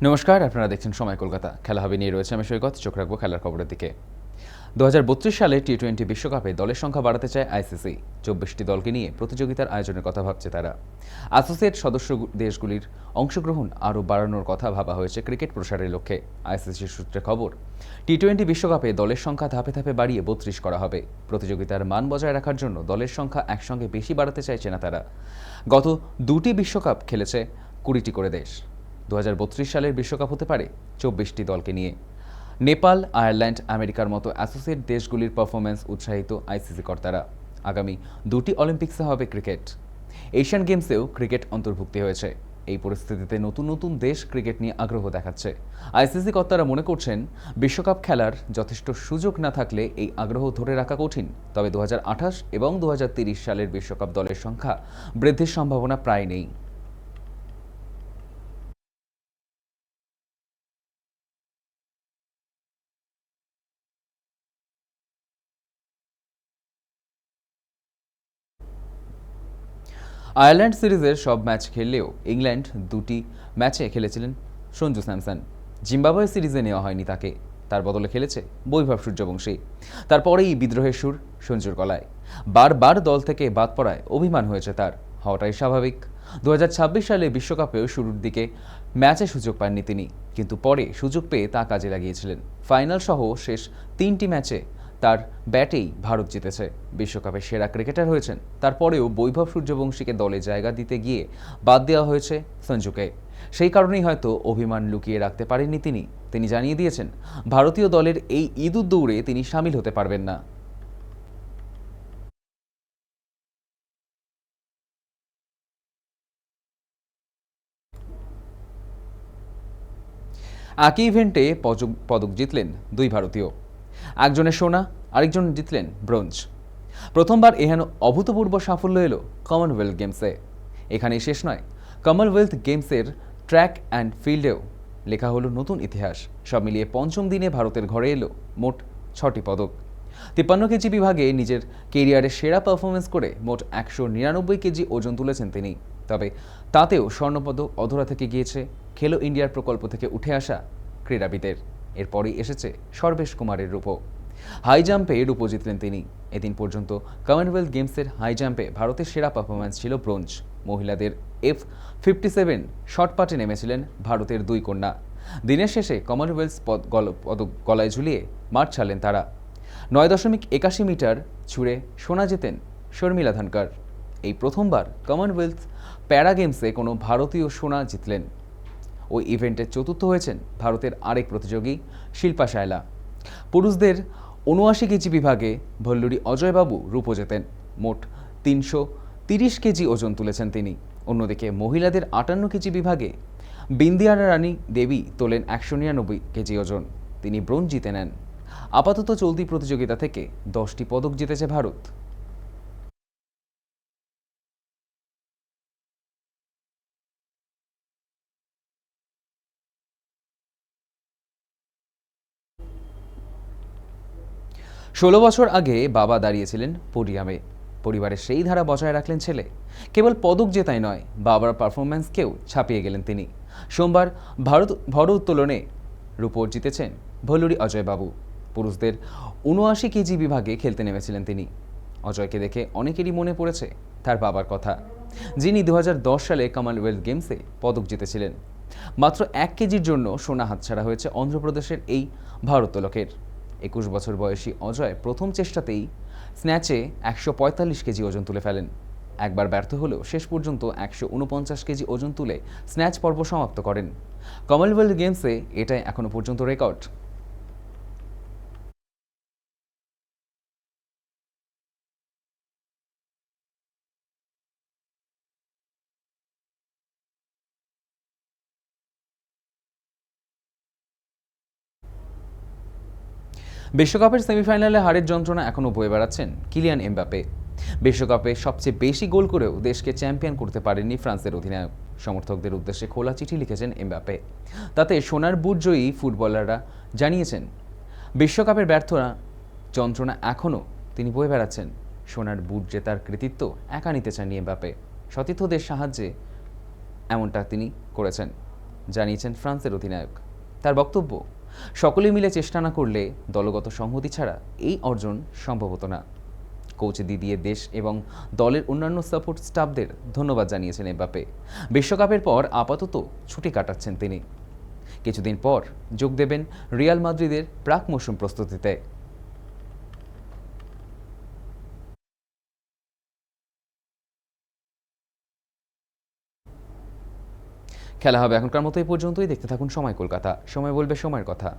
নমস্কার, আপনারা দেখছেন সময় কলকাতা। খেলা হবে নিয়ে রয়েছে আমি সৈকত। চোখ রাখবো খেলার খবরের দিকে। 2032 সালে টি-20 বিশ্বকাপে দলের সংখ্যা বাড়াতে চায় আইসিসি। 24টি দলকে নিয়ে প্রতিযোগিতার আয়োজনের কথা ভাবছে তারা। অ্যাসোসিয়েট সদস্য দেশগুলির অংশগ্রহণ আরও বাড়ানোর কথা ভাবা হয়েছে ক্রিকেট প্রসারের লক্ষ্যে। আইসিসির সূত্রে খবর, টি-20 বিশ্বকাপে দলের সংখ্যা ধাপে ধাপে বাড়িয়ে 32 করা হবে। প্রতিযোগিতার মান বজায় রাখার জন্য দলের সংখ্যা একসঙ্গে বেশি বাড়াতে চাইছে না তারা। গত দুটি বিশ্বকাপ খেলেছে 20টি করে দেশ। 2032 সালের বিশ্বকাপ হতে পারে 24টি দলকে নিয়ে। নেপাল, আয়ারল্যান্ড, আমেরিকার মতো অ্যাসোসিয়েট দেশগুলির পারফরম্যান্স উৎসাহিত আইসিসি কর্তারা। আগামী দুটি অলিম্পিক্সে হবে ক্রিকেট। এশিয়ান গেমসেও ক্রিকেট অন্তর্ভুক্তি হয়েছে। এই পরিস্থিতিতে নতুন নতুন দেশ ক্রিকেট নিয়ে আগ্রহ দেখাচ্ছে। আইসিসি কর্তারা মনে করছেন, বিশ্বকাপ খেলার যথেষ্ট সুযোগ না থাকলে এই আগ্রহ ধরে রাখা কঠিন। তবে 2028 এবং 2030 সালের বিশ্বকাপ দলের সংখ্যা বৃদ্ধির সম্ভাবনা প্রায় নেই। আয়ারল্যান্ড সিরিজের সব ম্যাচ খেললেও ইংল্যান্ড দুটি ম্যাচে খেলেছিলেন সঞ্জু স্যামসন। জিম্বাবুয়ে সিরিজে নেওয়া হয়নি তাকে, তার বদলে খেলেছে বৈভব সূর্যবংশী। তারপরেই বিদ্রোহের সুর সঞ্জুর গলায়। বারবার দল থেকে বাদ পড়ায় অভিমান হয়েছে তার, হওয়াটাই স্বাভাবিক। 2026 সালে বিশ্বকাপেও শুরুর দিকে ম্যাচে সুযোগ পাননি তিনি, কিন্তু পরে সুযোগ পেয়ে তা কাজে লাগিয়েছিলেন। ফাইনাল সহ শেষ 3টি ম্যাচে তার ব্যাটেই ভারত জিতেছে। বিশ্বকাপে সেরা ক্রিকেটার হয়েছেন। তারপরেও বৈভব সূর্যবংশীকে দলে জায়গা দিতে গিয়ে বাদ দেওয়া হয়েছে সঞ্জুকে। সেই কারণেই হয়তো অভিমান লুকিয়ে রাখতে পারেননি তিনি। তিনি জানিয়ে দিয়েছেন, ভারতীয় দলের এই ইঁদুর দৌড়ে তিনি সামিল হতে পারবেন না। একই ইভেন্টে পদক জিতলেন দুই ভারতীয়। একজনের সোনা, আরেকজন জিতলেন ব্রোঞ্জ। প্রথমবার এহেন অভূতপূর্ব সাফল্য এলো কমনওয়েলথ গেমসে। এখানেই শেষ নয়, কমনওয়েলথ গেমসের ট্র্যাক অ্যান্ড ফিল্ডেও লেখা হলো নতুন ইতিহাস। সব মিলিয়ে পঞ্চম দিনে ভারতের ঘরে এলো মোট 6টি পদক। 53 কেজি বিভাগে নিজের কেরিয়ারে সেরা পারফরমেন্স করে মোট 199 কেজি ওজন তুলেছেন তিনি। তবে তাতেও স্বর্ণপদক অধরা থেকে গিয়েছে খেলো ইন্ডিয়ার প্রকল্প থেকে উঠে আসা ক্রীড়াবিদের। এরপরই এসেছে সর্বেশ কুমারের রূপো। হাই জাম্পে রূপো জিতলেন তিনি। এদিন পর্যন্ত কমনওয়েলথ গেমসের হাই জাম্পে ভারতের সেরা পারফরম্যান্স ছিল ব্রোঞ্জ। মহিলাদের F57 শর্টপাটে নেমেছিলেন ভারতের দুই কন্যা। দিনের শেষে কমনওয়েলথ পদক গলায় ঝুলিয়ে মাঠ ছাড়লেন তারা। 9.81 মিটার ছুঁড়ে সোনা জেতেন শর্মিলা ধানকার। এই প্রথমবার কমনওয়েলথ প্যারা গেমসে কোনো ভারতীয় সোনা জিতলেন। ওই ইভেন্টে চতুর্থ হয়েছেন ভারতের আরেক প্রতিযোগী শিল্পা শায়লা। পুরুষদের 79 কেজি বিভাগে ভল্লুরি অজয়বাবু রূপো জেতেন। মোট 330 কেজি ওজন তুলেছেন তিনি। অন্যদিকে মহিলাদের 58 কেজি বিভাগে বিন্দিয়া রানী দেবী তোলেন 199 কেজি ওজন। তিনি ব্রোঞ্জ জিতে নেন। আপাতত চলতি প্রতিযোগিতা থেকে 10টি পদক জিতেছে ভারত। ষোলো বছর আগে বাবা দাঁড়িয়েছিলেন পোডিয়ামে। পরিবারের সেই ধারা বজায় রাখলেন ছেলে। কেবল পদক জেতাই নয়, বাবার পারফরম্যান্সকেও ছাপিয়ে গেলেন তিনি। সোমবার ভারোত্তোলনে রূপো জিতেছেন ভল্লুরি অজয়বাবু। পুরুষদের 79 কেজি বিভাগে খেলতে নেমেছিলেন তিনি। অজয়কে দেখে অনেকেরই মনে পড়েছে তার বাবার কথা, যিনি 2010 সালে কমনওয়েলথ গেমসে পদক জিতেছিলেন। মাত্র 1 কেজির জন্য সোনা হাতছাড়া হয়েছে অন্ধ্রপ্রদেশের এই ভারোত্তোলকের। 21 বছর বয়সী অজয় প্রথম চেষ্টাতেই স্ন্যাচে 145 কেজি ওজন তুলে ফেলেন। একবার ব্যর্থ হলেও শেষ পর্যন্ত 149 কেজি ওজন তুলে স্ন্যাচ পর্ব সমাপ্ত করেন। কমনওয়েলথ গেমসে এটাই এখনো পর্যন্ত রেকর্ড। বিশ্বকাপের সেমিফাইনালে হারের যন্ত্রণা এখনও বয়ে বেড়াচ্ছেন কিলিয়ান এমবাপে। বিশ্বকাপে সবচেয়ে বেশি গোল করেও দেশকে চ্যাম্পিয়ন করতে পারেননি ফ্রান্সের অধিনায়ক। সমর্থকদের উদ্দেশ্যে খোলা চিঠি লিখেছেন এমবাপে। তাতে সোনার বুট জয়ী ফুটবলাররা জানিয়েছেন, বিশ্বকাপের ব্যর্থতা যন্ত্রণা এখনও তিনি বয়ে বেড়াচ্ছেন। সোনার বুট জেতার কৃতিত্ব একা নিতে চাননি এমবাপে, সতীর্থদের সাহায্যে এমনটা তিনি করেছেন। জানিয়েছেন ফ্রান্সের অধিনায়ক। তার বক্তব্য, সকলে মিলে চেষ্টা না করলে দলগত সংহতি ছাড়া এই অর্জন সম্ভব হতো না। কোচ দিদিয়ে দেশ এবং দলের অন্যান্য সাপোর্ট স্টাফদের ধন্যবাদ জানিয়েছেন এমবাপ্পে। বিশ্বকাপের পর আপাতত ছুটি কাটাচ্ছেন তিনি। কিছুদিন পর যোগ দেবেন রিয়াল মাদ্রিদের প্রাক মৌসুম প্রস্তুতিতে। খেলা হবে এখনকার মতো এই পর্যন্তই। দেখতে থাকুন সময় কলকাতা, সময় বলবে সময়ের কথা।